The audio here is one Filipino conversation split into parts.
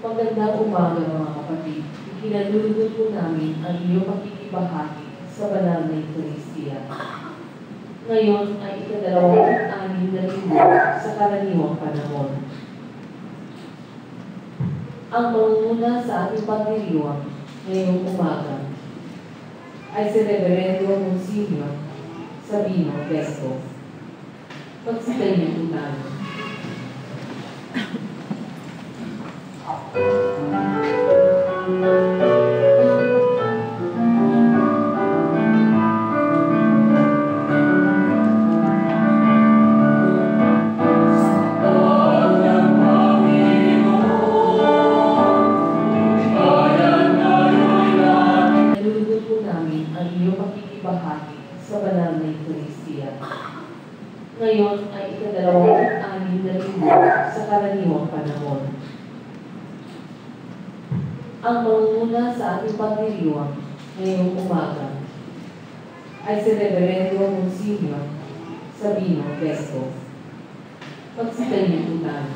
Magandang umaga mga kapatid. Ikinalulugod po namin ang iyong pakikibahagi sa banal na Eucharistia. Ngayon ay ika-26 na linggo sa karaniwang panahon. Ang mangunguna sa ating pagdiriwang ngayong umaga ay si Reverendo Monsignor Sabino Vesco. Magsitay niyo po tayo. Sa banal na Eucharistia. Ngayon ay ika-26 na linggo sa karaniwang panahon. Ang mangunguna sa ating pagdiriwang ngayong umaga ay si Reverendo Monsignor Sabino Vesco. Magsitay niyo po tayo.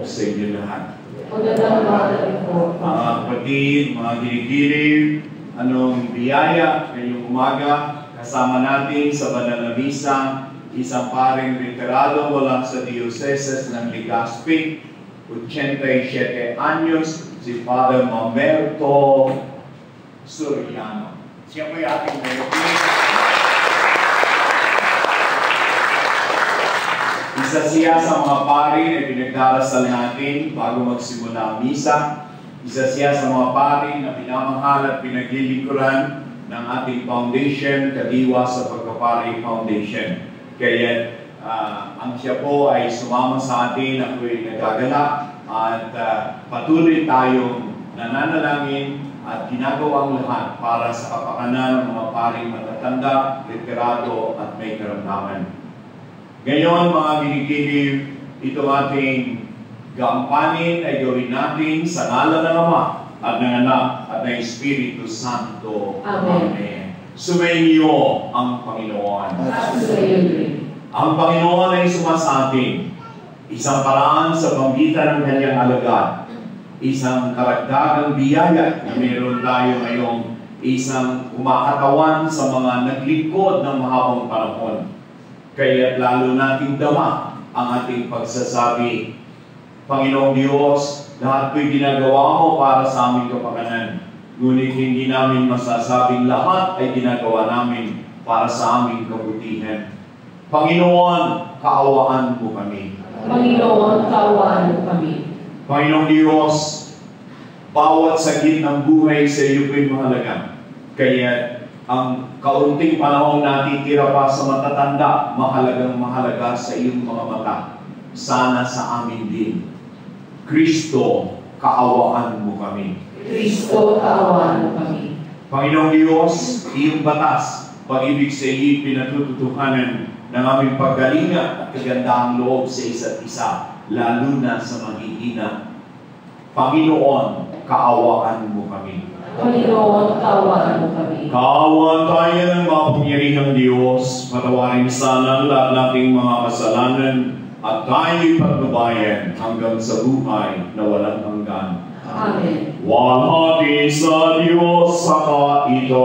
Sa inyo lahat. Magandang umaga rin po. Mga kapatid, mga giligilig, anong biyaya ngayong umaga, kasama natin sa banal na misa, isang paring retirado mula sa Dioceses ng Legazpi, 87 anyos, si Father Mamerto Soriano. Siya po yung ating Isa siya sa mga pari na pinagdarasal natin bago magsimula ang misa. Isa siya sa mga pari na pinamahal at pinaglilingkuran ng ating foundation, Kadiwa sa Pagpapari Foundation. Kaya ang siya po ay sumama sa atin, ako'y nagagala at patuloy tayong nananalangin at ginagawang lahat para sa kapakanan ng mga paring matatanda, retirado at may karamdaman. Ngayon mga ginigilig, ito ating gampanin ay gawin natin sa ngalan ng Ama at ng Anak at ng Espiritu Santo. Amen. Sumainyo ang Panginoon. Ang Panginoon ay sumasating. Isang paraan sa pamgitan ng kanyang alagad. Isang karagdagang biyaya na meron tayo ngayong isang kumakatawan sa mga naglingkod ng mahabang panahon. Kaya lalo nating dama ang ating pagsasabi, Panginoong Diyos, lahat ko'y ginagawa mo para sa aming kapakanan. Ngunit hindi namin masasabing lahat ay ginagawa namin para sa aming kabutihan. Panginoon, kaawaan mo kami. Panginoon, kaawaan mo kami. Panginoong Diyos, bawat sakit ng buhay sa iyo ko'y mahalaga. Kaya ang kaunting panahon natitira pa sa matatanda, mahalagang mahalaga sa iyong mga mata. Sana sa amin din. Kristo, kaawaan mo kami. Kristo, kaawaan mo kami. Panginoong Diyos, iyong batas, pag-ibig sa iyo, pinatututuhanan ng aming paggalinga at kagandahang loob sa isa't isa, lalo na sa maghihina. Panginoon, kaawaan mo kami. Panginoon, kaawaan mo kami. Kaawaan tayo ng makapangyarihang Diyos, patawarin sana ang lahat nating mga kasalanan at tayo'y patnubayan hanggang sa buhay na walang hanggan. Amen. Walhati sa Diyos sa kaitaasan.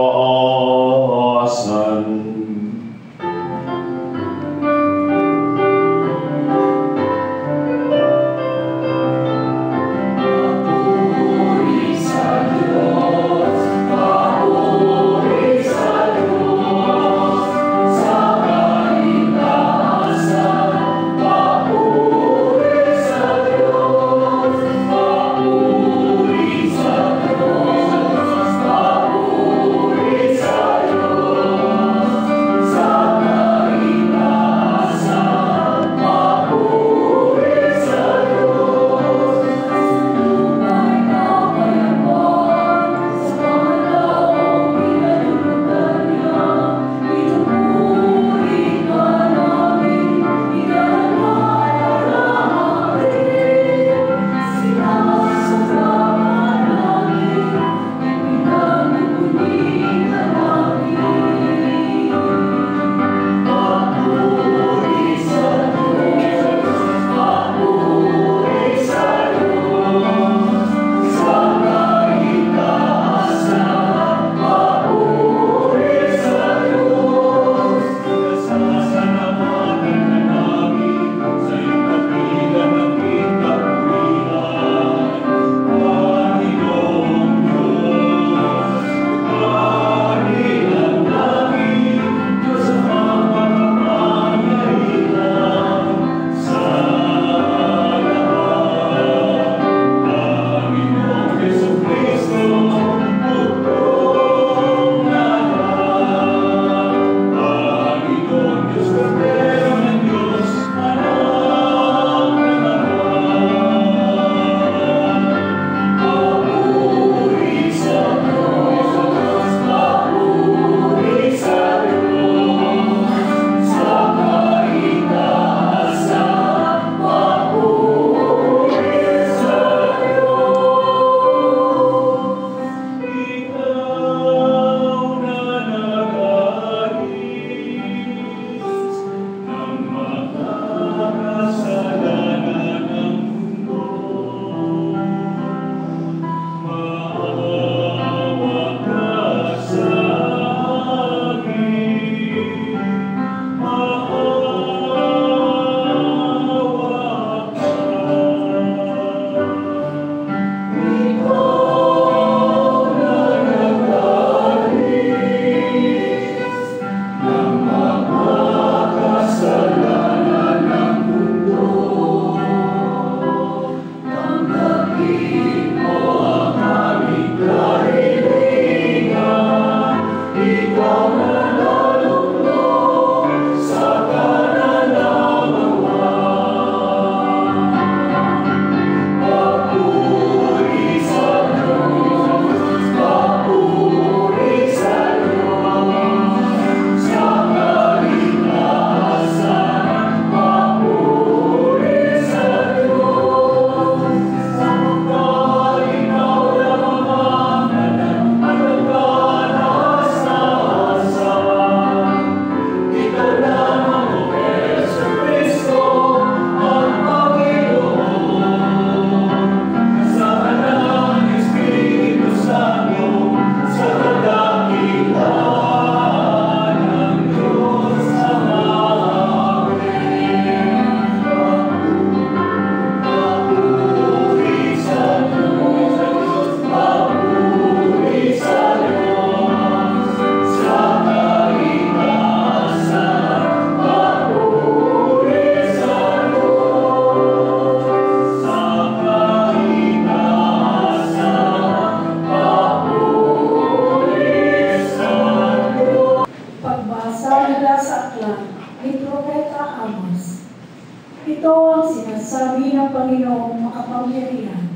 Ito ang sinasabi ng Panginoong makapangyarihan.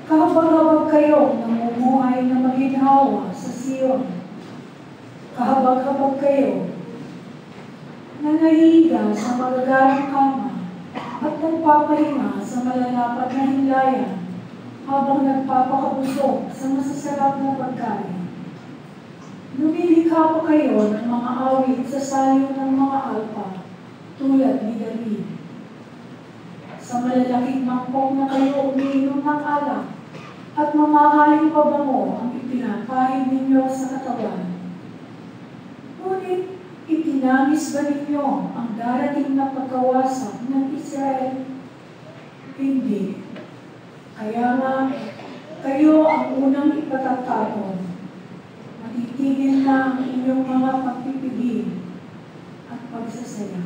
Kahabag-habag kayong namumuhay na maginhawa sa Sion. Kahabag-habag kayo na nahihiga sa magagarang kama at nagpapahinga sa malalapat na hinlayan habang nagpapakabusog sa masasarap na pagkain. Lumilikha pa kayo ng mga awit sa sayo ng mga alpa tulad ni David. Sa malalaking mangkok na kayo umiinom ng alak at mamahaling pabango ang ipinapahid ninyo sa katawan. Ngunit itinangis ba ninyo ang darating na pagkawasak ng Israel? Hindi. Kaya nga, kayo ang unang ipatatapon. Matitigil na ang inyong mga pagpipigil at pagsasaya.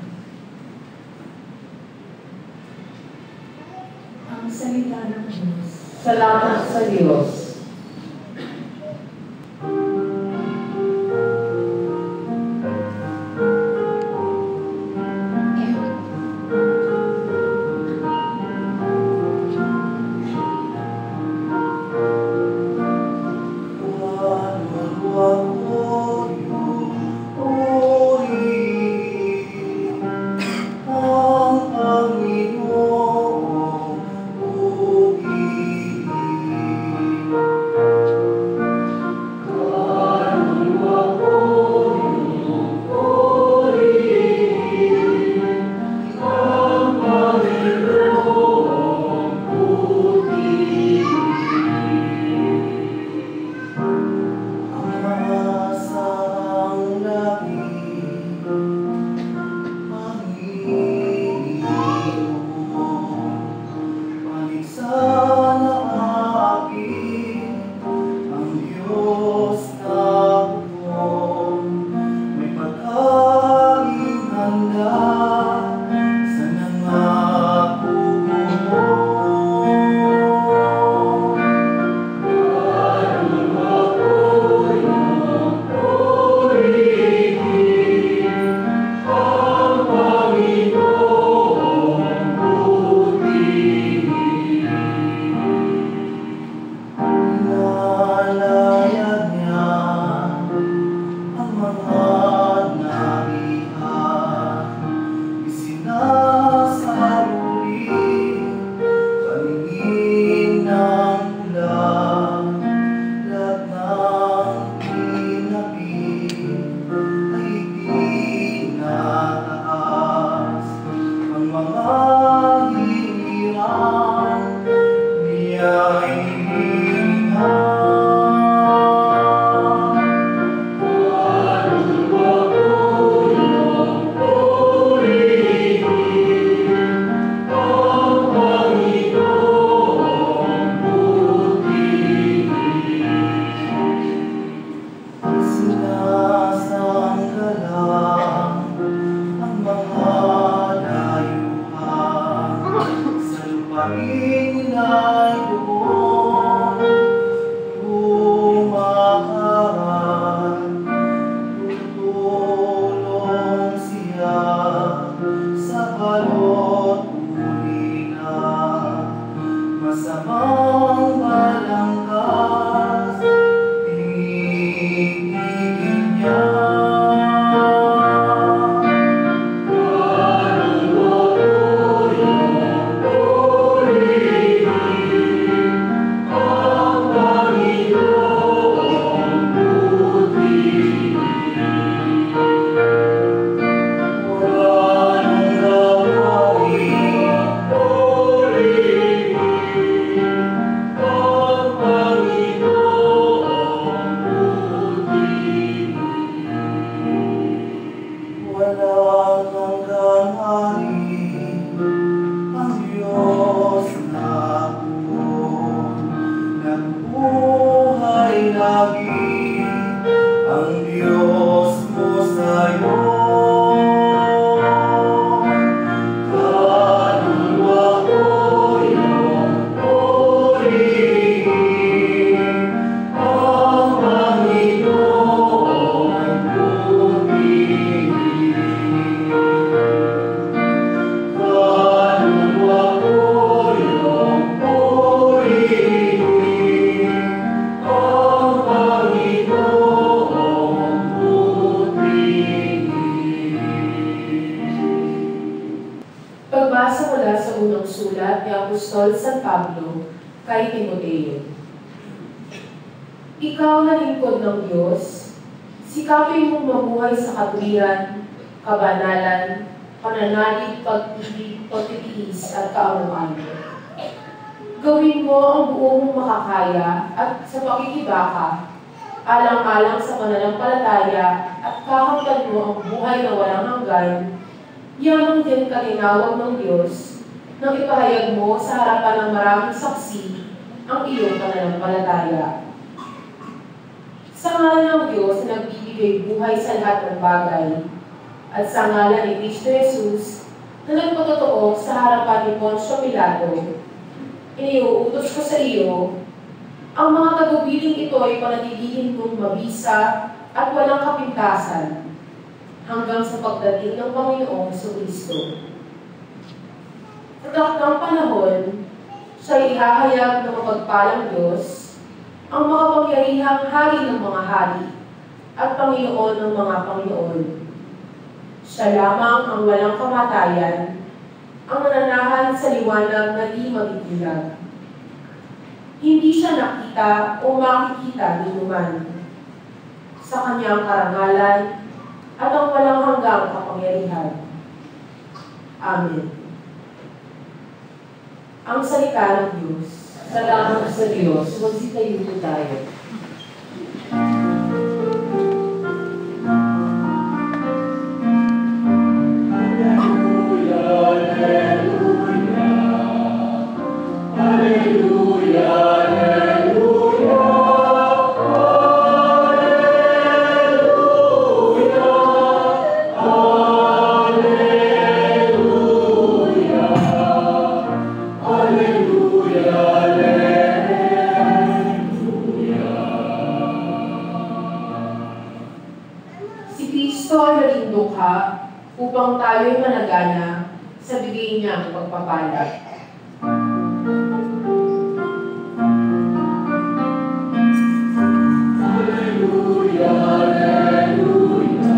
Ang salita ng Diyos. Salamat sa Diyos. Pagbasa mula sa unang sulat ni Apostol San Pablo kay Timoteo. Ikaw na lingkod ng Diyos, sikapin mong mabuhay sa katuwiran, kabanalan, pananalig, pag-ibig, pagtitiis at kaawaan. Gawin mo ang buong mong makakaya at sa pakikibaka, alang-alang sa pananampalataya at kakamtan mo ang buhay na walang hanggan, yamang din katinawag ng Diyos nang ipahayag mo sa harapan ng maraming saksi ang iyong pananampalataya. Sa ngalan ng Diyos na nagbibigay buhay sa lahat ng bagay, at sa ngalan ni Cristo Jesus na nagpatotoo sa harapan ni Poncio Pilato, iniuutos ko sa iyo, ang mga tagubiling ito ay panatilihin mong mabisa at walang kapintasan hanggang sa pagdating ng Panginoong Kristo. Sa takdang panahon, siya ihahayag ng mapagpalang Diyos, ang makapangyarihang hari ng mga hari at Panginoon ng mga Panginoon. Siya lamang ang walang kamatayan, ang nananahan sa liwanag na di mabibilang. Hindi siya nakita o makikita ni naman. Sa kanyang karangalan at ang walang hanggang kapangyarihan. Amen. Ang salita ng Diyos. Salamat sa Diyos. Magsitayo po tayo. Upang tayo'y managana sa bigay niyang pagpapala. Alleluia, Alleluia,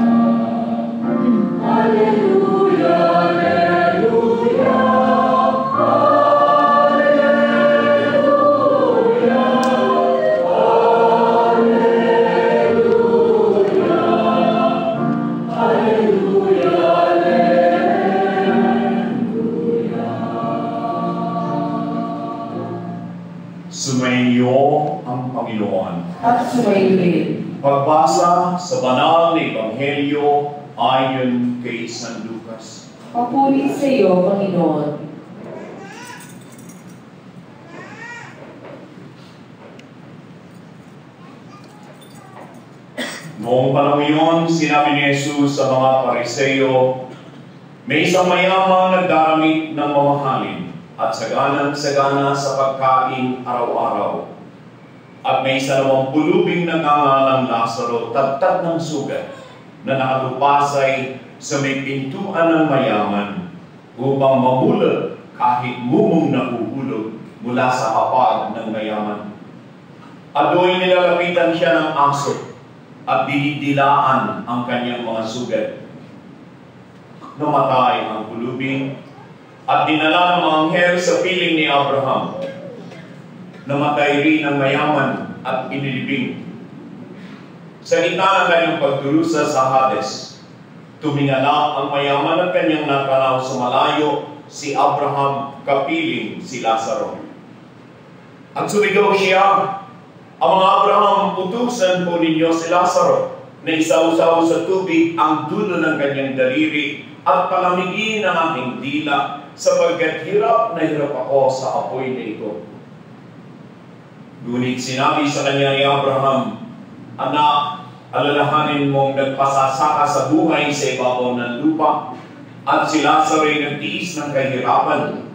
Alleluia, Alleluia, Alleluia, Alleluia, Alleluia. Sumainyo ang Panginoon. At sumainyo din. Pagbasa sa banal na Ebanghelyo ayon kay San Lucas. Papuri sa iyo, Panginoon. Noong panahon iyon, sinabi ni Jesus sa mga Pariseo, may isang mayamang nagdaramit ng mamahalin at saganang-sagana sa pagkain araw-araw. At may isa namang pulubing nangangalang Lazaro, tagtag ng sugat, na nakatupasay sa may pintuan ng mayaman upang mahulog kahit mumong nahuhulog mula sa hapag ng mayaman. At doon nilalapitan siya ng aso at dinidilaan ang kanyang mga sugat. Namatay ang pulubing at dinala ng mga anghel sa piling ni Abraham. Namatay rin ang mayaman at inilibing. Sa gitna ng kanyang pagdurusa sa Hades, tumingala ang mayaman at kanyang natanaw sa malayo si Abraham kapiling si Lazaro. At sumigaw siya, ang mga Abraham, utusan po ninyo si Lazaro na isausaw sa tubig ang dulo ng kanyang daliri at palamigin ang aking dila sapagkat hirap na hirap ako sa apoy na ito. Ngunit sinabi sa kanya ni Abraham, anak, alalahanin mong nagpasasaka sa buhay sa ibabaw ng lupa at si Lazaro ay nagtiis ng kahirapan.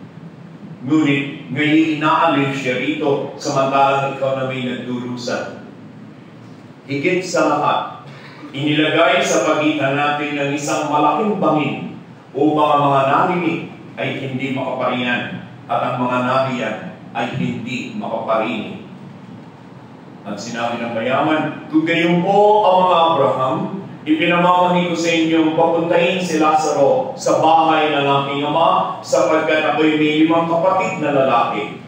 Ngunit ngayon inaalif siya rito samantalang ikaw na may nagdurusa. Higit sa lahat, inilagay sa pagitan natin ng isang malaking bangin upang ang mga narinig ay hindi makaparingan at ang mga nahiyan ay hindi makaparinig. At sinabi ng mayaman, kung gayon po ang mga Abraham, Ipinamamahi ko sa inyo, papuntahin si Lazaro sa bahay ng aking ama, sapagkat ako'y may 5 kapatid na lalaki.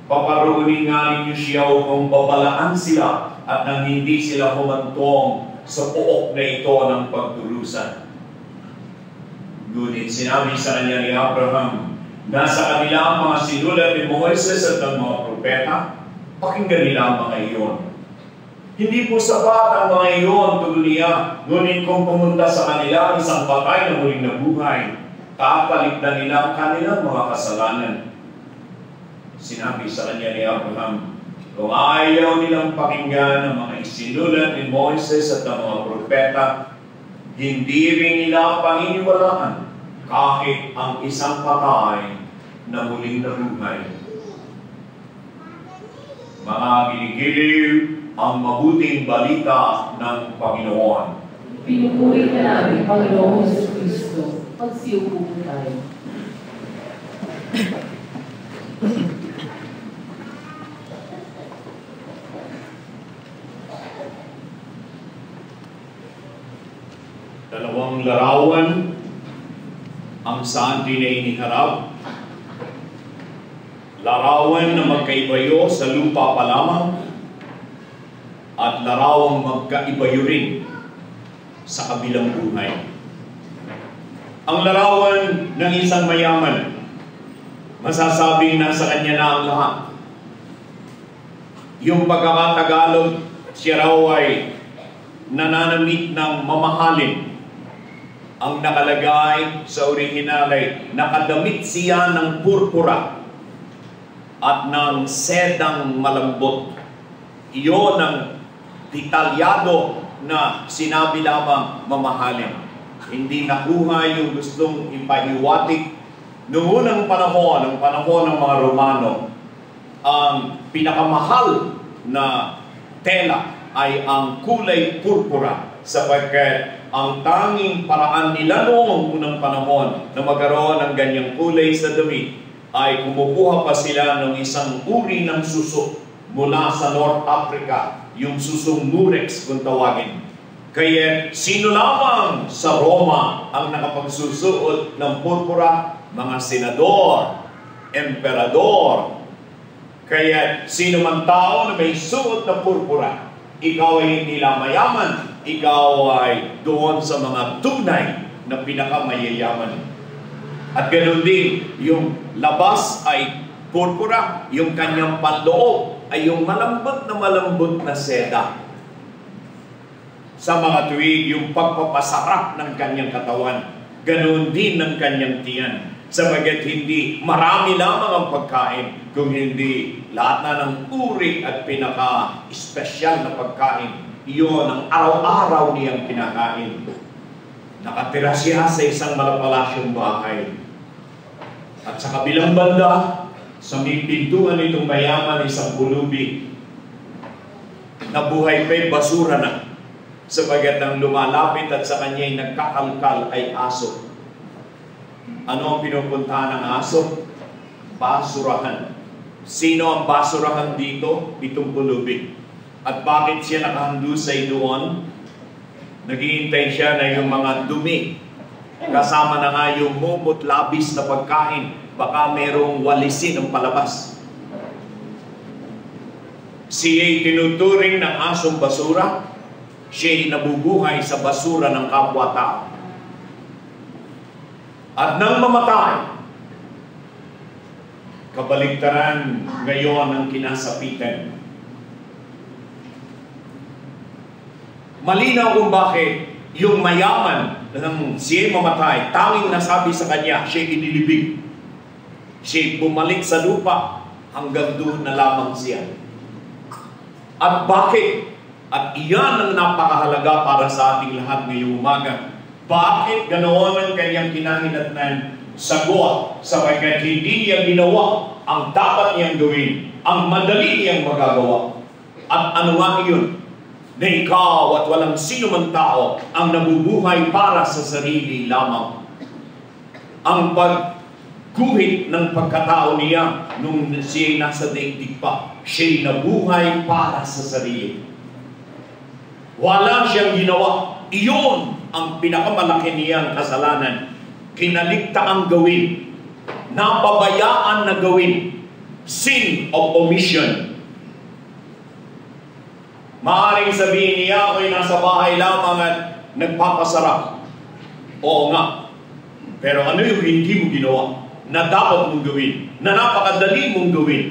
Paparoonin nga ninyo siya upang babalaan sila at nang hindi sila humantong sa pook na ito ng pagtulusan. Ngunit sinabi sa kanya ni Abraham, nasa kanila ang mga sinulat ni Moises at ng mga propeta, pakinggan nila ang mga iyon. Hindi po sapat ang mga iyon, tugon niya, ngunit kung pumunta sa kanila isang patay na muling nabuhay, kapaligdan nila ang kanilang mga kasalanan. Sinabi sa kanya ni Abraham, kung ayaw nilang pakinggan ang mga isinulat ni Moises at ng mga propeta, hindi rin nila paniniwalaan kahit ang isang patay na muling nabuhay. Mga ginigiliw, ang mabuting balita ng Panginoon. Pinupuri ka namin, Panginoong Jesucristo. Magsiupo po tayo. Dalawang larawan ang sa atin ay iniharap. Larawan na magkaibayo sa lupa pa lamang at larawang magkaibayo rin sa kabilang buhay. Ang larawan ng isang mayaman, masasabing nasa kanya na ang lahat. Yung pagkakatagalog, siya raw ay nananamit ng mamahalin. Ang nakalagay sa orihinal ay nakadamit siya ng purpura at ng sedang malambot. Iyon ang detalyado na sinabi lamang mamahalin. Hindi nakuha yung gustong ipahiwatig. Noong unang panahon, ang panahon ng mga Romano, ang pinakamahal na tela ay ang kulay purpura, sapagkat ang tanging paraan nila noong unang panahon na magkaroon ng ganyang kulay sa damit ay kumukuha pa sila ng isang uri ng suso mula sa North Africa, yung susong murex kung tawagin. Kaya sino lamang sa Roma ang nakapagsusuot ng purpura? Mga senador, emperador. Kaya sino man tao na may suot na purpura, ikaw ay hindi lang mayaman, ikaw ay doon sa mga tunay na pinakamayayaman. At ganoon din, yung labas ay purpura, yung kanyang panloob ay yung malambot na seda. Sa mga tuwid, yung pagpapasarap ng kanyang katawan, ganoon din ng kanyang tiyan. Sabagat hindi marami lamang ang pagkain, kung hindi lahat na ng uri at pinaka-espesyal na pagkain, iyon ang araw-araw niyang kinakain. Nakatira siya sa isang malapalasyong bahay. At sa kabilang banda, sa may pintuan nitong mayaman, isang pulubi, nabuhay pa'y basura na, sabagat ang lumalapit at sa kanya'y nagkakalkal ay aso. Ano ang pinupuntahan ng aso? Basurahan. Sino ang basurahan dito? Itong pulubi. At bakit siya nakahandusay doon? Naghihintay siya na yung mga dumi. Kasama na nga yung mumot labis na pagkain. Baka merong walisin ang palabas. Siya'y tinuturing ng asong basura. Siya'y nabubuhay sa basura ng kapwa-tao. At nang mamatay, kabaligtaran ngayon ang kinasapitan. Malinaw kung bakit yung mayaman nang siya'y mamatay, tanging nasabi sa kanya, siya'y inilibing. Siya'y bumalik sa lupa, hanggang doon na lamang siya. At bakit? At iyan ang napakahalaga para sa ating lahat ngayong umaga. Bakit ganoon ang kanyang kinahinatnan? Sagot, sapagkat hindi niya ginawa ang dapat niyang gawin, ang madali niyang magagawa. At ano nga iyon? Na ikaw at walang sino man tao ang nabubuhay para sa sarili lamang. Ang pagguhit ng pagkatao niya nung siya'y nasa daigdig pa, siya'y nabuhay para sa sarili. Wala siyang ginawa iyon ang pinakamalaki niyang kasalanan. Kinaligtaang gawin, napabayaan na gawin, sin of omission. Maaaring sabihin niya, ako'y nasa bahay lamang at nagpapasarap. Oo nga. Pero ano yung hindi mo ginawa na dapat mong gawin, na napakadali mong gawin?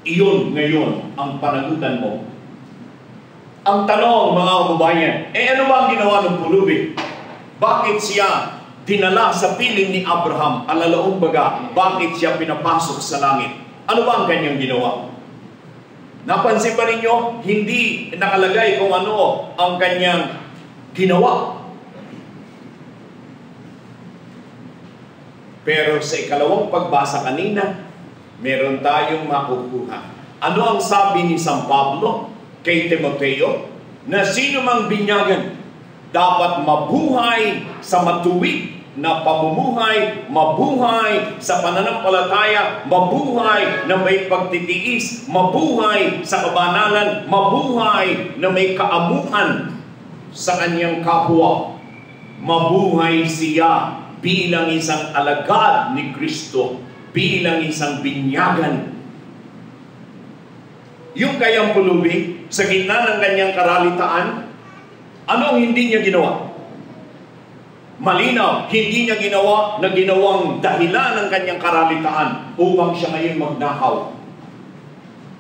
Iyon ngayon ang panagutan mo. Ang tanong, mga kababayan, ano ba ang ginawa ng pulubi? Bakit siya dinala sa piling ni Abraham? Alalaong baga, bakit siya pinapasok sa langit? Ano ba ang kanyang ginawa? Napansin pa ninyo, hindi nakalagay kung ano ang kanyang ginawa. Pero sa ikalawang pagbasa kanina, meron tayong makukuha. Ano ang sabi ni San Pablo kay Timoteo? Na sino mang binyagan, dapat mabuhay sa matuwid na pamumuhay, mabuhay sa pananampalataya, mabuhay na may pagtitiis, mabuhay sa kabanalan, mabuhay na may kaamuan sa kanyang kapwa. Mabuhay siya bilang isang alagad ni Kristo, bilang isang binyagan. Yung kayang pulubi, sa gitna ng kanyang karalitaan, ano ang hindi niya ginawa? Malinaw, hindi niya ginawa na ginawang dahilan ng kanyang karalitaan upang siya ngayon magnakaw.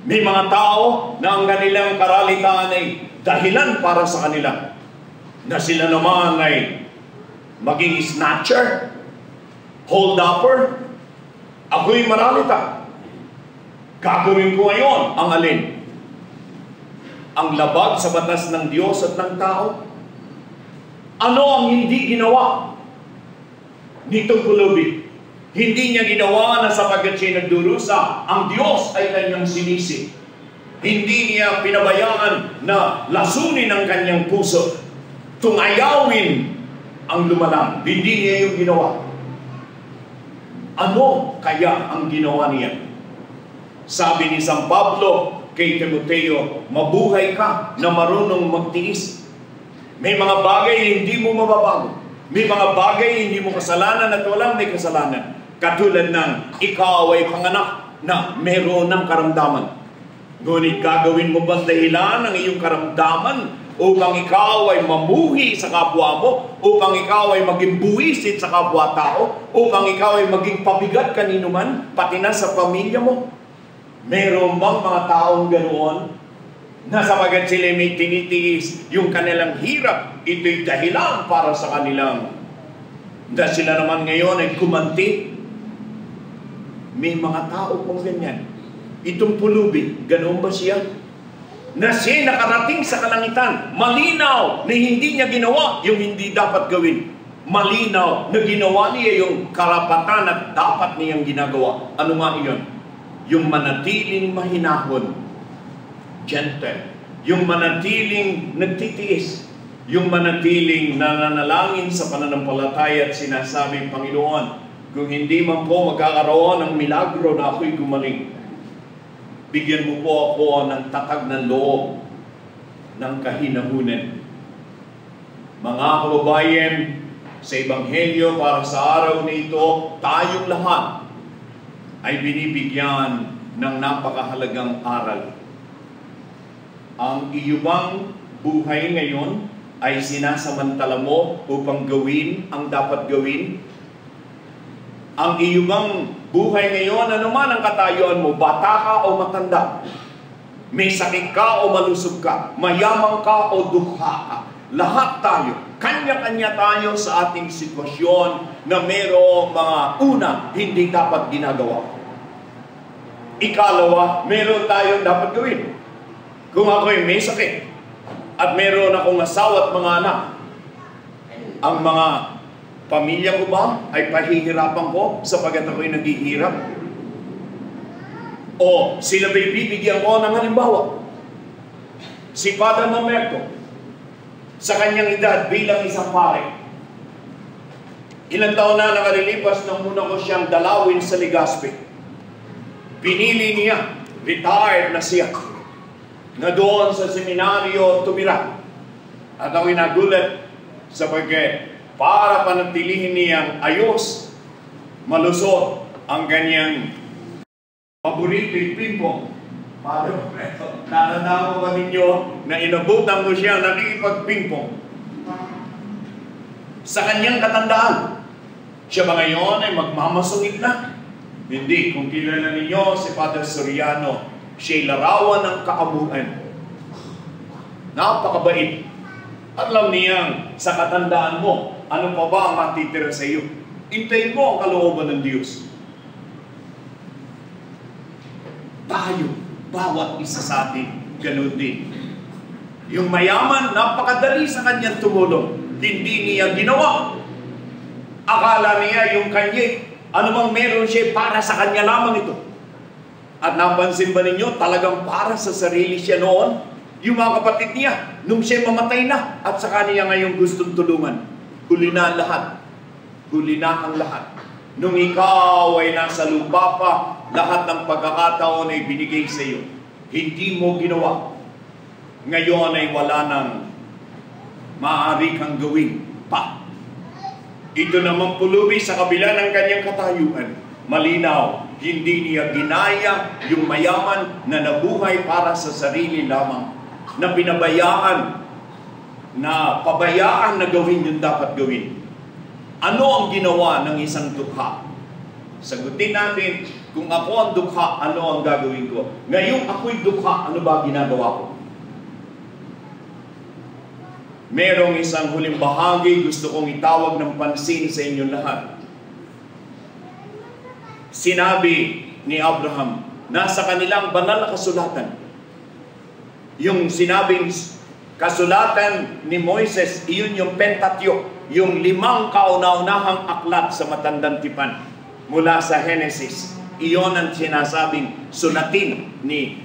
May mga tao na ang kanilang karalitaan ay dahilan para sa kanila, na sila naman ay maging snatcher, hold-upper. Ako'y maralita. Gagawin ko ngayon ang alin? Ang labag sa batas ng Diyos at ng tao? Ano ang hindi ginawa nitong pulubi? Hindi niya ginawa na sapagkat siya nagdurusa, ang Diyos ay kanyang sinisi. Hindi niya pinabayaan na lasunin ang kanyang puso, tungayawin ang lumalang. Hindi niya yung ginawa. Ano kaya ang ginawa niya? Sabi ni San Pablo kay Timoteo, mabuhay ka na marunong magtiis. May mga bagay hindi mo mababago. May mga bagay hindi mo kasalanan at walang may kasalanan. Katulad ng ikaw ay panganak na meron ng karamdaman. Ngunit gagawin mo ba dahilan ng iyong karamdaman upang ikaw ay mamuhi sa kapwa mo, upang ikaw ay maging buwisit sa kapwa-tao, upang ikaw ay maging pabigat kanino man, pati na sa pamilya mo? Meron bang mga taong ganoon na sapagkat sila may tinitiis yung kanilang hirap, ito'y dahilan para sa kanilang, dahil sila naman ngayon ay kumanti? May mga tao pong ganyan. Itong pulubi, ganoon ba siya? Na siya nakarating sa kalangitan, malinaw na hindi niya ginawa yung hindi dapat gawin. Malinaw na ginawa niya yung karapatan at dapat niyang ginagawa. Ano nga iyon? Yung manatiling mahinahon, gentle. Yung manatiling nagtitiis. Yung manatiling nananalangin sa pananampalataya at sinasabi, Panginoon, kung hindi man po magkakaroon ng milagro na ako'y gumaling, bigyan mo po ako ng tatag ng loob ng kahinahunan. Mga kababayan, sa Ebanghelyo para sa araw na ito, tayong lahat ay binibigyan ng napakahalagang aral. Ang iyong buhay ngayon ay sinasamantala mo upang gawin ang dapat gawin. Ang iyong buhay ngayon, ano man ang katayuan mo, bata ka o matanda, may sakit ka o malusog ka, mayaman ka o dukha ka, lahat tayo, kanya-kanya tayo sa ating sitwasyon na mayroong mga una, hindi dapat ginagawa. Ikalawa, meron tayong dapat gawin. Kung ako'y may sakit at meron akong asawa at mga anak, ang mga pamilya ko ba ay pahihirapan ko sapagkat ako'y naghihirap? O sila ba'y bibigyan ko ng halimbawa? Si Padre Mamerto, sa kanyang edad bilang isang pare, ilang taon na nakalilipas nang muna ko siyang dalawin sa Legazpi. Pinili niya, retired na siya, na doon sa seminaryo tumira. At ako'y nagulat sapagkat para panatilihin niyang ayos, malusot ang kanyang paborito'y pingpong. Natandaan ko ba ninyo na inabutan ko siya nakikipag-pingpong sa kanyang katandaan? Siya ba ngayon ay magmamasungit na? Hindi. Kung kilala ninyo si Father Soriano, siya'y larawan ng kaabuhan. Napakabait. At alam niyang sa katandaan mo, ano pa ba ang matitira sa iyo? Hintayin mo ang kalooban ng Diyos. Tayo, bawat isa sa atin, ganun din. Yung mayaman, napakadali sa kanyang tumulong. Hindi niya ginawa. Akala niya yung kanya, anumang meron siya para sa kanya lamang ito. At napansin ba ninyo, talagang para sa sarili siya noon? Yung mga kapatid niya, nung siya mamatay na, at saka niya ngayon gustong tulungan. Huli na ang lahat. Huli na ang lahat. Nung ikaw ay nasa lupa pa, lahat ng pagkakataon ay binigay sa iyo. Hindi mo ginawa. Ngayon ay wala nang maaari kang gawin pa. Ito naman pulubi sa kabila ng kanyang katayuan. Malinaw, hindi niya ginaya yung mayaman na nabuhay para sa sarili lamang. Na pinabayaan, na pabayaan na gawin yung dapat gawin. Ano ang ginawa ng isang dukha? Sagutin natin, kung ako ang dukha, ano ang gagawin ko? Ngayong ako'y dukha, ano ba ginagawa ko? Merong isang huling bahagi, gusto kong itawag ng pansin sa inyong lahat. Sinabi ni Abraham, nasa kanilang banal na kasulatan, yung sinabing kasulatan ni Moises, iyon yung Pentateuch, yung 5 kauna-unahang aklat sa Matandang Tipan mula sa Genesis. Iyon ang sinasabing sulatin ni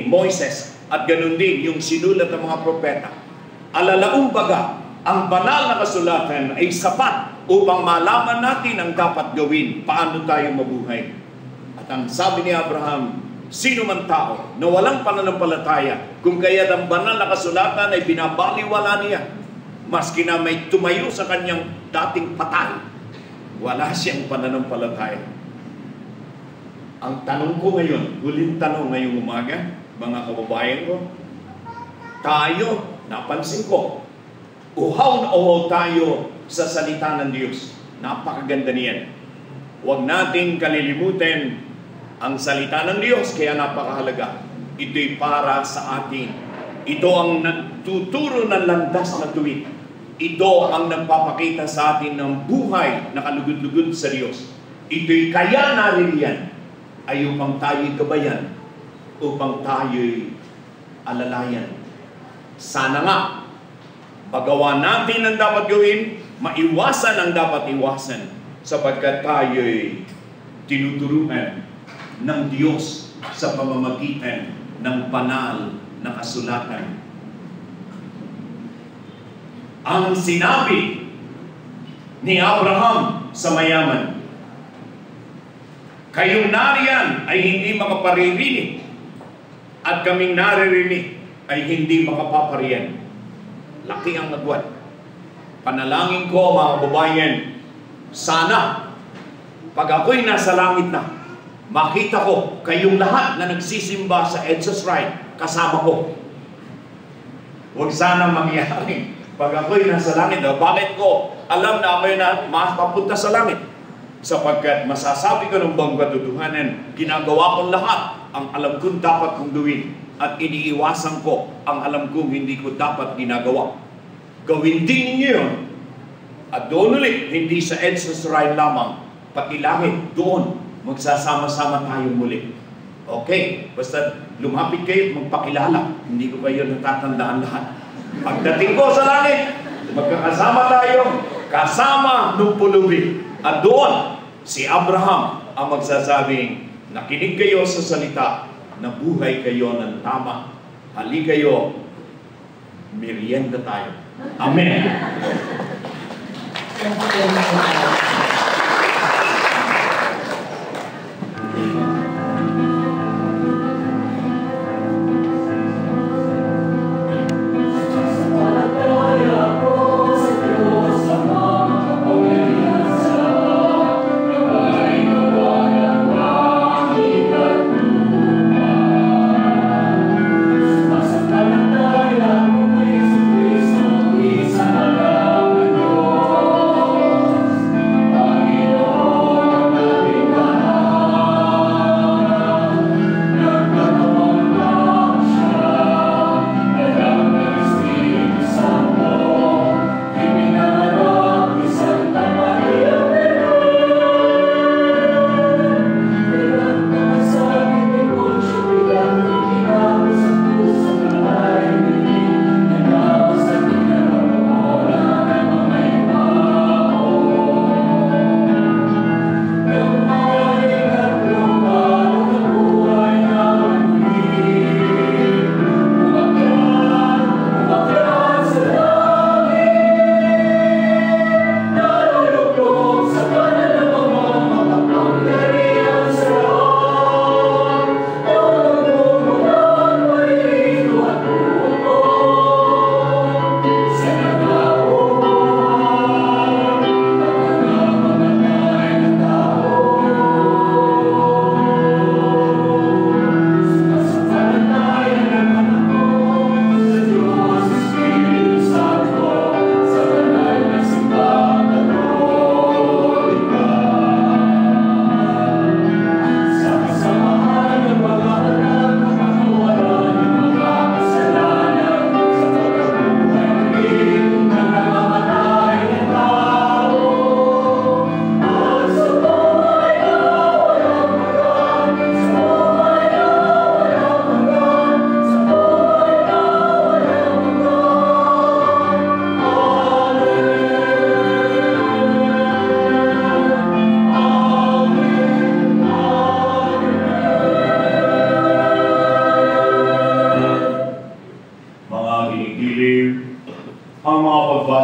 Moises. At ganun din yung sinulat ng mga propeta. Alalaong baga, ang banal na kasulatan ay sapat upang malaman natin ang dapat gawin, paano tayo mabuhay. At ang sabi ni Abraham, sino man tao na walang pananampalataya, kung kaya't ang banal na kasulatan ay binabaliwala niya, maski na may tumayo sa kanyang dating patay, wala siyang pananampalataya. Ang tanong ko ngayon, huling tanong ngayong umaga, mga kababayan ko, tayo, napansin ko, uhaw na uhaw tayo sa salita ng Diyos. Napakaganda niyan. Huwag nating kalilimutin ang salita ng Diyos, kaya napakahalaga. Ito'y para sa atin. Ito ang nagtuturo ng landas na tuwid. Ito ang nagpapakita sa atin ng buhay na kalugod-lugod sa Diyos. Ito'y kaya naririyan ay upang tayo'y gabayan, upang tayo'y alalayan. Sana nga, pagawa natin ang dapat gawin, maiwasan ang dapat iwasan, sapagkat tayo'y tinuturuan ng Diyos sa pamamagitan ng banal na kasulatan. Ang sinabi ni Abraham sa mayaman, kayong nariyan ay hindi makaparirinig, at kaming naririnig ay hindi makapapariyan. Laki ang nagwat. Panalangin ko, mga kababayan, sana pag ako'y nasa langit na, makita ko kayong lahat na nagsisimba sa Edsa Shrine, kasama ko. Huwag sanang mangyari. Pag ako'y nasa langit, bakit ko alam na ako'y na mapapunta sa langit? Sapagkat masasabi ko ng buong katotohanan, ginagawa kong lahat ang alam kong dapat kong gawin, at iniiwasan ko ang alam kong hindi ko dapat ginagawa. Gawin din ninyo yun. At doon ulit, hindi sa Edsa Shrine lamang, pati langit, doon magsasama-sama tayo muli. Okay, basta lumapit kayo, magpakilala. Hindi ko kayo natatandaan lahat. Pagdating ko sa langit, magkakasama tayo, kasama nung pulubi. At doon, si Abraham ang magsasabing, nakinig kayo sa salita, nabuhay kayo ng tama. Hali kayo, merienda tayo. Amen.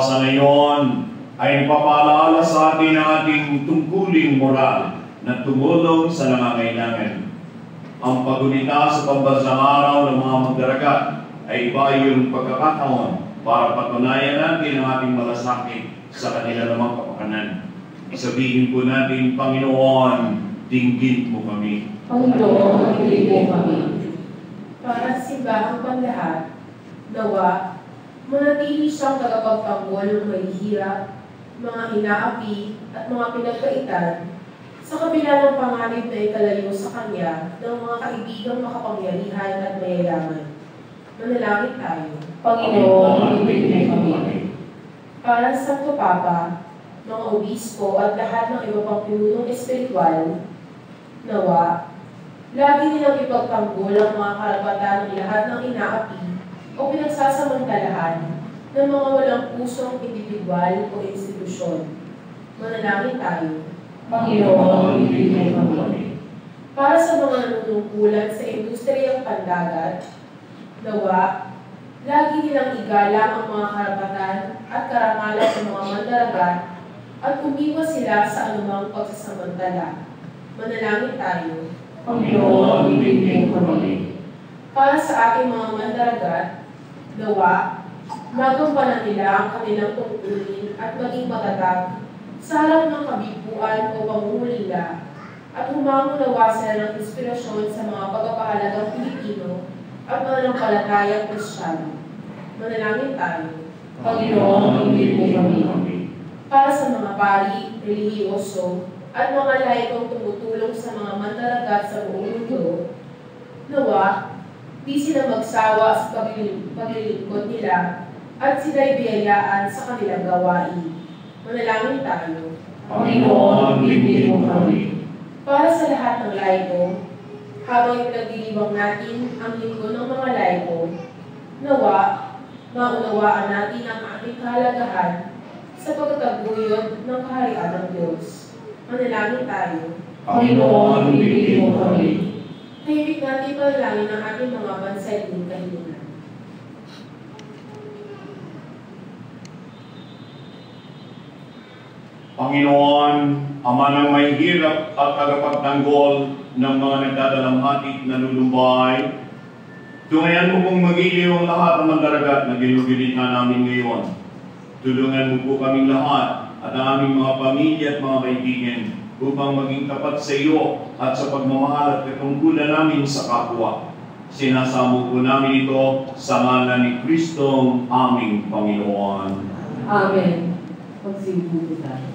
sa ngayon ay nagpapaalala sa atin ang ating tungkuling moral na tumulong sa nangangailangan. Ang paggunita sa pambansang araw ng mga magdaragat ay iba yung pagkakataon para patunayan natin ang ating malasakit sa kanila namang kapakanan. Sabihin po natin, Panginoon, dinggin mo kami. Panginoon, dinggin mo kami. Para sa simbahang panlahat, nawa, manatili siyang tagapagtanggol ng may hirap, mga inaapi at mga pinagkaitan, sa kabila ng panganib na ikalayo sa Kanya ng mga kaibigang makapangyarihan at mayayaman. Manalangin tayo. Panginoon, dinggin mo kami. Para sa Santo Papa, mga obispo at lahat ng iba pang pinunong espiritual, nawa, lagi nilang ipagtanggol ang mga karapatan ng lahat ng inaapi o pinagsasamantalahan ng mga walang pusong individual o institusyon. Manalangin tayo. Panginoon, dinggin mo kami. Para sa mga nanunungkulan sa industriyang pandagat, nawa, lagi nilang igalang ang mga karapatan at karangalan ng mga mandaragat at umiwas sila sa anumang pagsasamantala. Manalangin tayo. Panginoon, dinggin mo kami. Para sa ating mga mandaragat, nawa, magampanan nila ang kanilang tungkulin at maging matatag sa harap ng kabipuan o pangungulila at humango nawa sila ng inspirasyon sa mga pagpapahalagang Pilipino at mananampalatayang Kristiyano. Manalangin tayo. Panginoon, dinggin mo kami. Para sa mga pari, relihiyoso, at mga laikong tumutulong sa mga mandaragat sa buong mundo, nawa, di sila magsawa sa paglilingkod nila at sila'y biyayaan sa kanilang gawain. Manalangin tayo. Panginoon, dinggin mo kami. Para sa lahat ng laiko, habang ipinaglilibang natin ang linggo ng mga laiko, nawa, maunawaan natin ang ating kahalagahan sa pagtataguyod ng kaharian ng Diyos. Manalangin tayo. Panginoon, dinggin mo kami. Tahimik natin panalangin ang ating mga bansaling kahilingan. Panginoon, Ama ng may hirap at tagapagtanggol ng mga nagdadalamhati na lulumbay, tungayan mo pong magiliw ang lahat ng mandaragat na ginugilitan namin ngayon. Tulungan mo po kaming lahat at ang aming mga pamilya at mga kaibigan upang maging tapat sa iyo at sa pagmamahal at katungkulan namin sa kapwa. Sinasamo po namin ito sa ngalan ni Kristong aming Panginoon. Amen. Magsibuti tayo.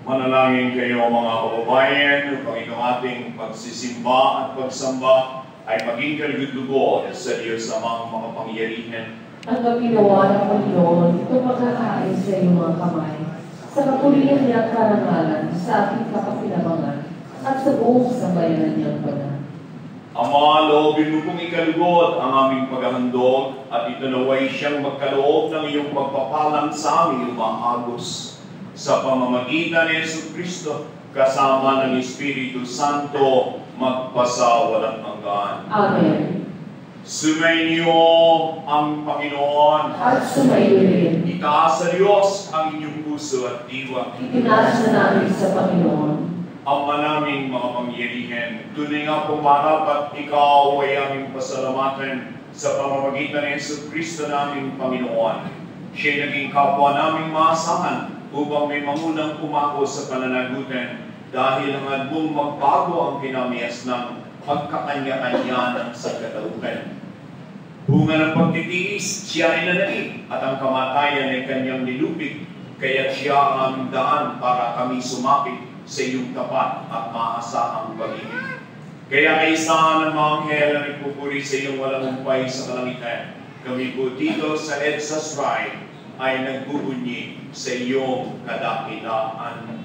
Manalangin kayo mga kababayan upang itong ating pagsisimba at pagsamba ay maging kalugod-lugod sa Diyos amang makapangyarihan. Ang ginawa ng Panginoon, itong pagkakain sa iyong mga kamay, sa kapulihan niyang karangalan, sa ating kapakinabangan, at sa buong sambayanan niyang banal. Ama, loobin mo kong ikalugod ang aming paghahandog at ito naway siyang magkaloob ng iyong pagpapalang sa aming umahagos. Sa pamamagitan ni Jesucristo, kasama ng Espiritu Santo, magpasawalang hanggan. Amen. Sumainyo ang Panginoon. At sumayo rin. Itaas sa Diyos ang inyong puso at diwa. Itinaas na namin sa Panginoon. Ama naming mga pangyarihan, tunay nga pumarap at ikaw ay aming pasalamatan sa pamamagitan ng Jesucristo naming Panginoon. Siya'y naging kapwa naming maasahan upang may mangunang pumako sa pananagutan dahil hangad mong magbago ang kinamias ng pagkakanya-kanya sa katauhan. Bunga ng pagtitiis, siya ay nanaig at ang kamatayan ay kanyang nilupig, kaya siya ang aming daan para kami sumapit sa iyong tapat at maasahang pag-ibig. Kaya kaysa ng mga anghel na nagpupuri sa iyong walang humpay sa kalangitan, kami po dito sa EDSA Shrine ay nagbubunyi sa iyong kadakilaan.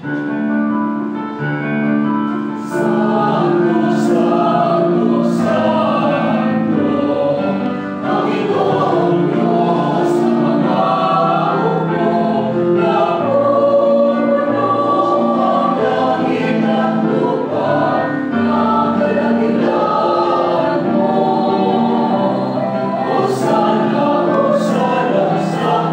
Santo, Santo, Santo, Panginoong Diyos ng mga upo, napuno ang langit at lupa, ng kadakilaan mo. Hosana, Hosana sa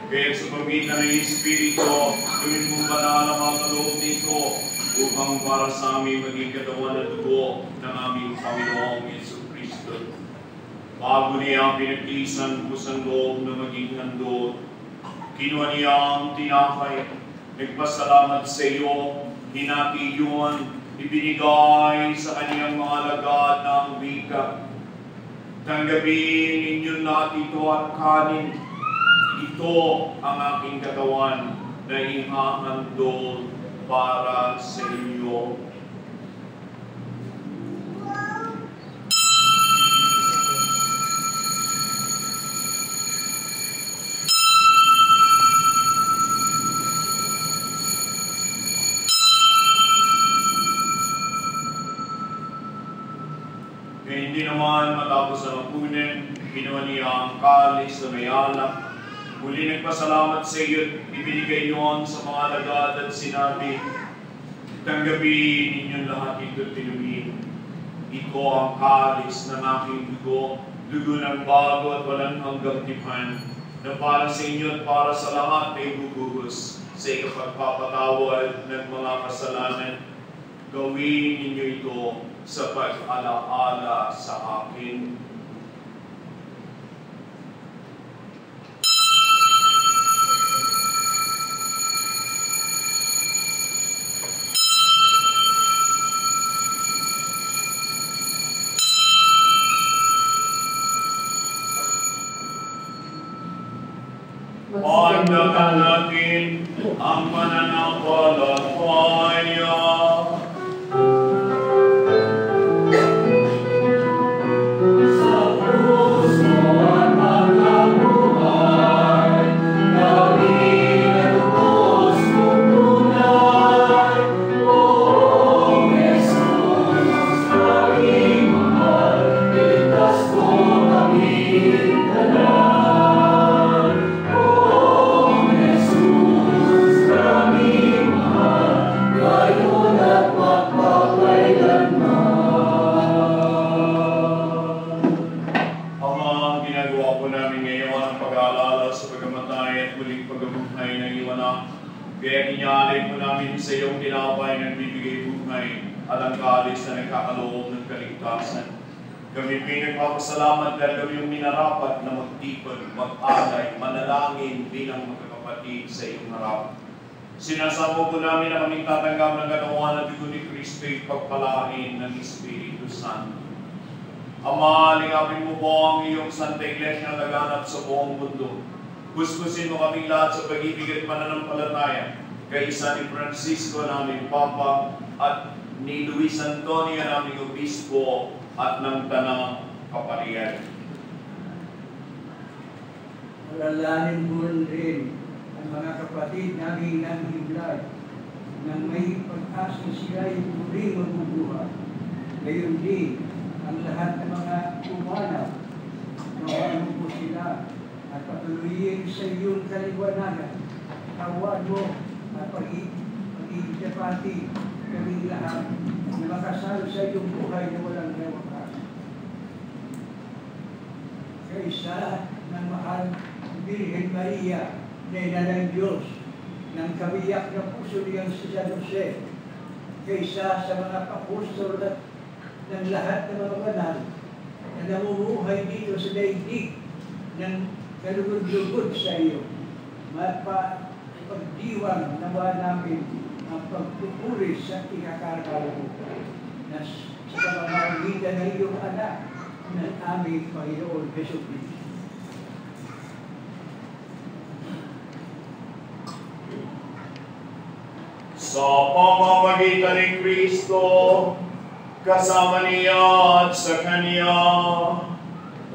kaya sa pamamagitan ng Espiritu, gawin mo banal ang mga kaloob nito upang para sa amin maging katawan at dugo ng aming Panginoong Jesucristo. Bago niya pinagtiisan kusang loob na maging handog, kinuha niya ang tinapay, nagpasalamat sa iyo, hinati yun, ibinigay sa kanyang mga lagad ng wika. Tanggapin ninyo lahat ito at kanin. Ito ang aking katawan na ihahandog para sa inyo. Kaya hindi naman matapos ang hapunan, ginawa niya ang kalis na may alak. Muli nagpasalamat sa iyo at ibinigay yun sa mga lagad at sinabi, tanggapin ninyo lahat ito at inumin. Ito ang kalis ng aking dugo, dugo ng bago at walang hanggang tipan, na para sa inyo at para sa lahat ay bubuhos sa ikapagpapatawad ng mga kasalanan. Gawin ninyo ito sa pag-alaala sa akin. Pandakan natin ang pananampalataya. Sa krus mo at pagkabuhay, gawin ang lubos mong tunay. O Jesus, aming mahal, iligtas mo kaming tanan. Gayon nagkakaloob ng kaligtasan. Kami pinagpapasalamat dahil kami yung minarapat na magtipon, mag-alay, manalangin bilang magkakapatid sa iyong harap. Sinasamo po namin na kaming tatanggap ng katawan at dugo ni Kristo'y pagpalain ng Espiritu Santo. Ama, lingapin mo po ang iyong Santa Iglesia na naganap sa buong mundo. Kuskusin mo kaming lahat sa pag-ibig at pananampalataya kay isa ni Francisco naming Papa at ni Luis Antonio naming Obispo at ng Tanang Kaparian. Alalahanin mo rin ang mga kapatid naming nanghimlay nang may pag-asa sila'y muling mabubuhay. Gayon din ang lahat ng mga umanaw. Tawaan mo po sila at patuloyin sa iyong kaliwanagan. Tawaan mo at pag-iigdapati kaming lahat na makasal sa iyong buhay na walang wakas. Kaysa ng mahal Birhen Maria na ina ng Diyos, ng kabiyak na puso niyang si San Jose, kaysa sa mga apostol at ng lahat ng mga banal na namumuhay dito sa daigdig ng kalugod-lugod sa iyo. Pagdiwang nawa namin ang pagpupuri sa ikakaraw mo na sa pamamagitan ng iyong anak ng aming Panginoon Jesucristo. Sa pamamagitan ni Kristo, kasama niya at sa Kanya,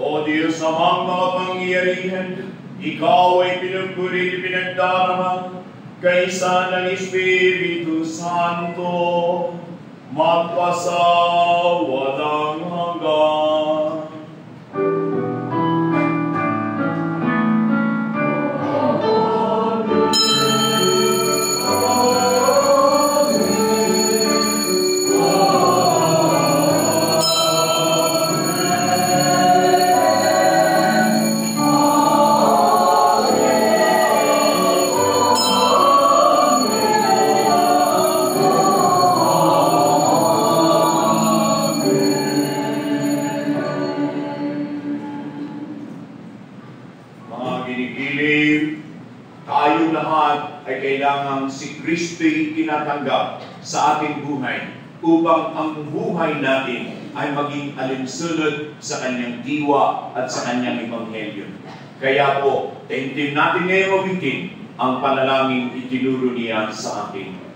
O Diyos amang makapangyarihan, Ikaw ay pinagpuri, pinagdarama, kaysa ng Espiritu Santo, magpasawalang hanggan. Si Kristo'y tinatanggap sa ating buhay upang ang buhay natin ay maging alinsunod sa Kanyang diwa at sa Kanyang Ebanghelyo. Kaya po, taimtim natin ngayon mabitin ang panalangin itinuro niya sa atin.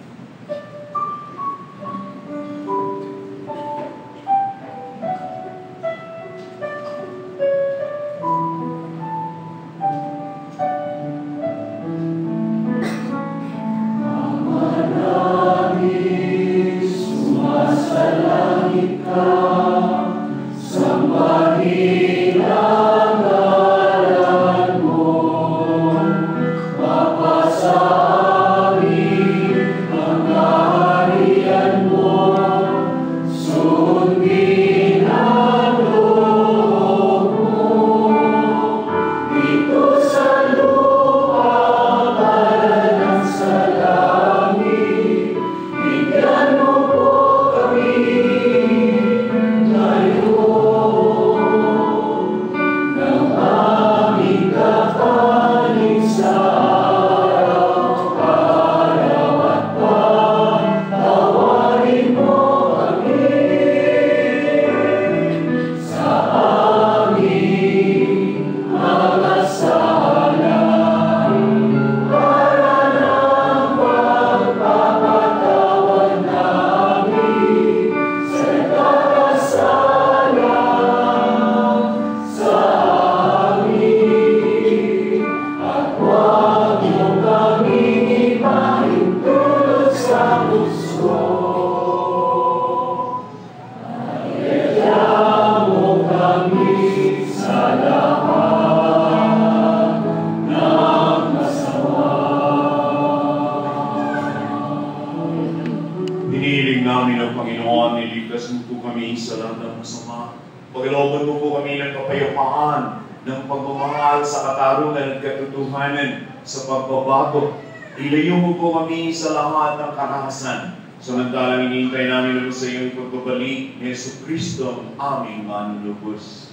Pagkalooban mo po kami ng kapayapaan, ng pagmamahal sa katarungan at katotohanan sa pagbabago. Ilayo mo po kami sa lahat ng karahasan, Samantalang hinihintay namin sa iyong pagbabalik ni Yesu Kristo ang aming manlubos.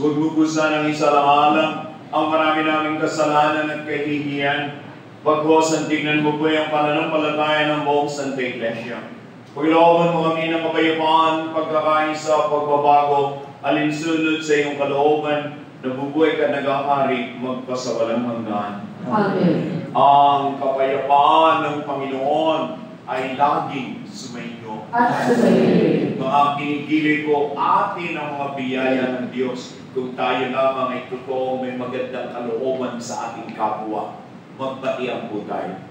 Huwag ng isalahalang ang marami naming kasalanan at kahihiyan. Paghuwasan, tignan mo po yung pananampalataya ng buong Santa Iglesia. Pagilooban mo kami ng kapayapaan, pagkakaisa, pagbabago, alinsunod sa iyong kalooban, nabubuhay ka nag-ahari, magpasawalang hanggan. Amen. Ang kapayapaan ng Panginoon ay laging sumainyo. At sumainyo. Mga kinikilig ko, atin ang mga biyaya ng Diyos. Kung tayo lamang ay totoo may magandang kalooban sa ating kapwa, magbatian po tayo.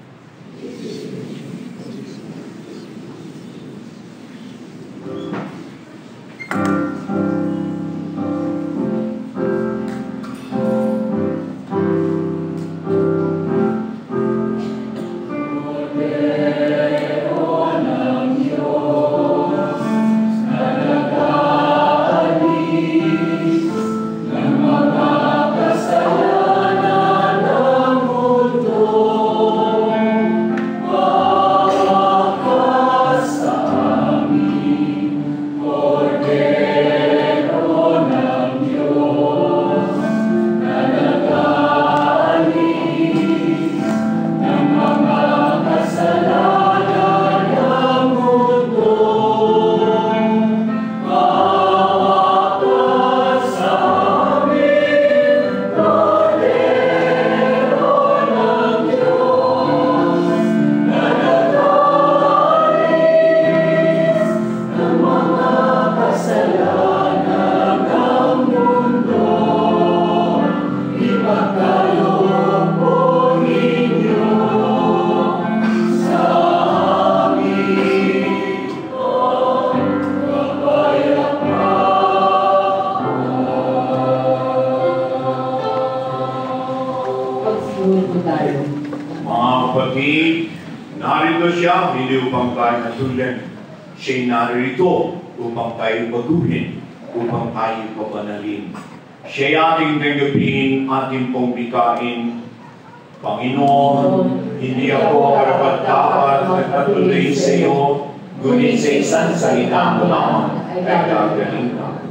Siya'y narito upang tayo baguhin, upang tayo pabanalin. Siya'y ating tanggapin, ating pong bikain. Panginoon, hindi ako karapat-dapat nagpatuloy sa iyo, ngunit sa isang salita mo lamang ay gagaling ka.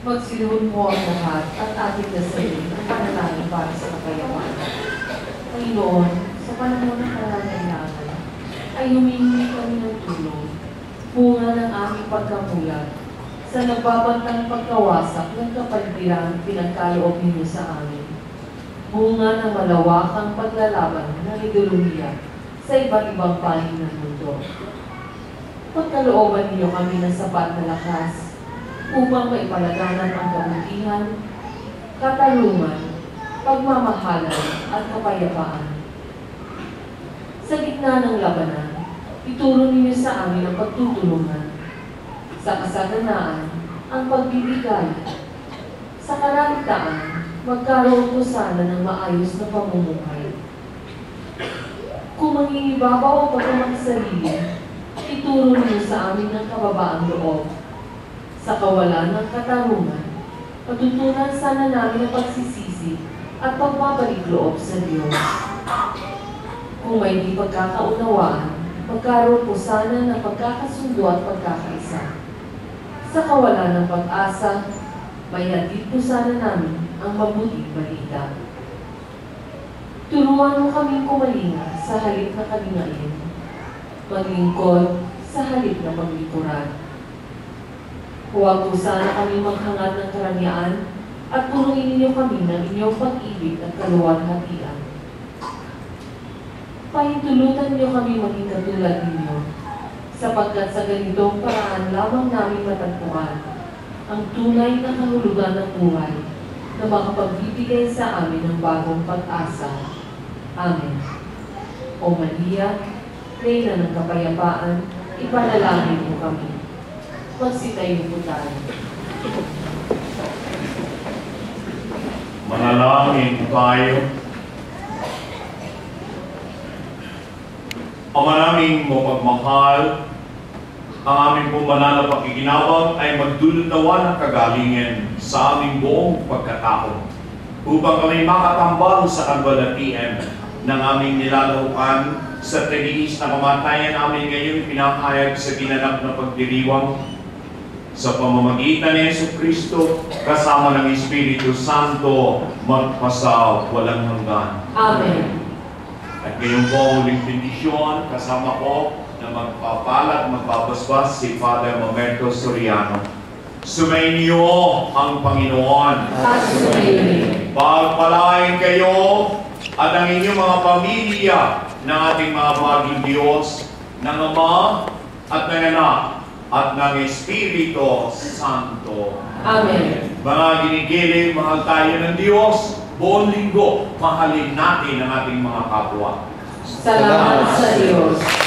Magsilhon mo ang lahat at ating dasalin ang panalangin para sa kapayapaan. Panginoon, sa panahon ng pangangailangan, ay humingi kami ng tulong, bunga ng aming pagkamulat, sa nagbabantang pagkawasak ng kapaligiran pinagkaloob ninyo sa amin. Bunga ng malawakang paglalaban ng ideolohiya sa iba't ibang panig ng mundo. Pagkalooban ninyo kami ng sapat na lakas upang maipalaganan ang kabutihan, katarungan, pagmamahalan at kapayapaan. Sa gitna ng labanan, ituro ninyo sa amin ang pagtutulungan. Sa kasaganaan, ang pagbibigay. Sa karantaan, magkaroon po sana ng maayos na pamumuhay. Kung mangingibabaw ang pagmamagsarili, ituro ninyo sa amin ang kababaang loob. Sa kawalan ng katarungan, patutunan sana namin ang pagsisisi at pagbabalik loob sa Diyos. Kung may di pagkakaunawaan, magkaroon po sana ng pagkakasundo at pagkakaisa. Sa kawalan ng pag-asa, may hatid po sana namin ang mabuting balita. Turuan mo kaming kumalinga sa halip na kalingain, maglingkod sa halip na maglikuran. Huwag po sana kami maghangad ng karangyaan at punuin ninyo kami ng inyong pag-ibig at kaluwalhatian. Pahintulutan niyo kami maging katulad ninyo, sapagkat sa ganitong paraan lamang namin matagpuan ang tunay na kahulugan ng buhay na makapagbibigay sa amin ng bagong pag-asa. Amen. O Maria, Reyna ng Kapayapaan, ipanalangin mo kami. Magsitayo po tayo. Manalangin tayo. Ama naming mapagmahal, ang aming pong banal na pakikinabang ay magdulot nawa ng kagalingan sa aming buong pagkatao upang kami makatambal sa kalwalhatian ng aming nilalahukan sa tiniis na kamatayan namin ngayon pinakahayag sa ginanap na pagdiriwang sa pamamagitan ni Jesucristo kasama ng Espiritu Santo magpasa walang hanggan. Amen. At ngayon po ang uling bendisyon kasama ko na magpapalat, magbabasbas si Father Mamerto Soriano. Sumainyo ang Panginoon. At sumayin. Pagpalain kayo at ang inyong mga pamilya ng ating mga baging Diyos, ng Ama at ng Anak at ng Espiritu Santo. Amen. Mga ginigiling, mahal tayo ng Diyos, buong linggo, mahalin natin ang ating mga kapwa. Salamat sa Diyos.